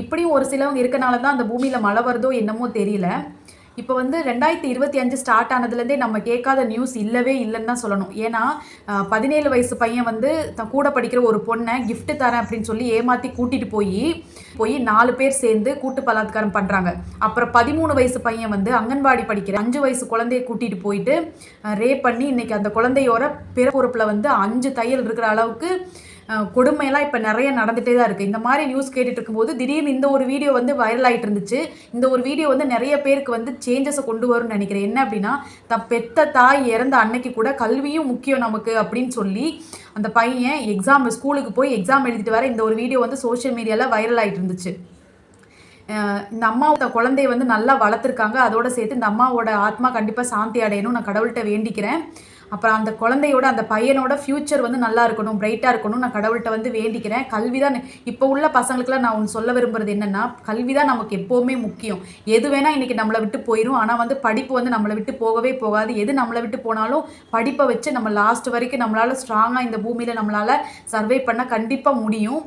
இப்படியும் ஒரு சிலவங்க இருக்கனால தான் அந்த பூமியில் மழை வருதோ என்னமோ தெரியல. இப்போ வந்து 2025 ஸ்டார்ட் ஆனதுலேருந்தே நம்ம கேட்காத நியூஸ் இல்லவே இல்லைன்னு தான் சொல்லணும். ஏன்னா 17 வயசு பையன் வந்து கூட படிக்கிற ஒரு பொண்ணை கிஃப்ட் தரேன் அப்படின்னு சொல்லி ஏமாற்றி கூட்டிகிட்டு போய் 4 பேர் சேர்ந்து கூட்டு பலாத்காரம் பண்ணுறாங்க. அப்புறம் 13 வயசு பையன் வந்து அங்கன்வாடி படிக்கிற 5 வயசு குழந்தைய கூட்டிகிட்டு போயிட்டு ரேப் பண்ணி இன்னைக்கு அந்த குழந்தையோட பிறப்புறுப்பில் வந்து 5 தையல் இருக்கிற அளவுக்கு கொடுமையெல்லாம் இப்போ நிறைய நடந்துகிட்டே தான் இருக்குது. இந்த மாதிரி நியூஸ் கேட்டுட்டு இருக்கும்போது திடீர்னு இந்த ஒரு வீடியோ வந்து வைரல் ஆகிட்டு இருந்துச்சு. இந்த ஒரு வீடியோ வந்து நிறைய பேருக்கு வந்து சேஞ்சஸை கொண்டு வரும்னு நினைக்கிறேன். என்ன அப்படின்னா, பெத்த தாய் இறந்த அன்னைக்கு கூட கல்வியும் முக்கியம் நமக்கு அப்படின்னு சொல்லி அந்த பையன் ஸ்கூலுக்கு போய் எக்ஸாம் எழுதிட்டு வர இந்த ஒரு வீடியோ வந்து சோஷியல் மீடியாவில் வைரல் ஆகிட்டு இருந்துச்சு. இந்த அம்மாவோட குழந்தைய வந்து நல்லா வளர்த்துருக்காங்க. அதோட சேர்த்து இந்த அம்மாவோட ஆத்மா கண்டிப்பாக சாந்தி அடையணும் நான் கடவுள்கிட்ட வேண்டிக்கிறேன். அப்புறம் அந்த குழந்தையோட அந்த பையனோட ஃப்யூச்சர் வந்து நல்லா இருக்கணும், பிரைட்டாக இருக்கணும் நான் கடவுள்கிட்ட வந்து வேண்டிக்கிறேன். கல்வி தான் இப்போ உள்ள பசங்களுக்குலாம் நான் ஒன்று சொல்ல விரும்புகிறது என்னென்னா, கல்வி தான் நமக்கு எப்போவுமே முக்கியம். எது வேணால் இன்றைக்கி நம்மளை விட்டு போயிடும். ஆனால் வந்து படிப்பு வந்து நம்மளை விட்டு போகவே போகாது. எது நம்மளை விட்டு போனாலும் படிப்பை வச்சு நம்ம லாஸ்ட் வரைக்கும் நம்மளால் ஸ்ட்ராங்காக இந்த பூமியில் நம்மளால் சர்வை பண்ண கண்டிப்பாக முடியும்.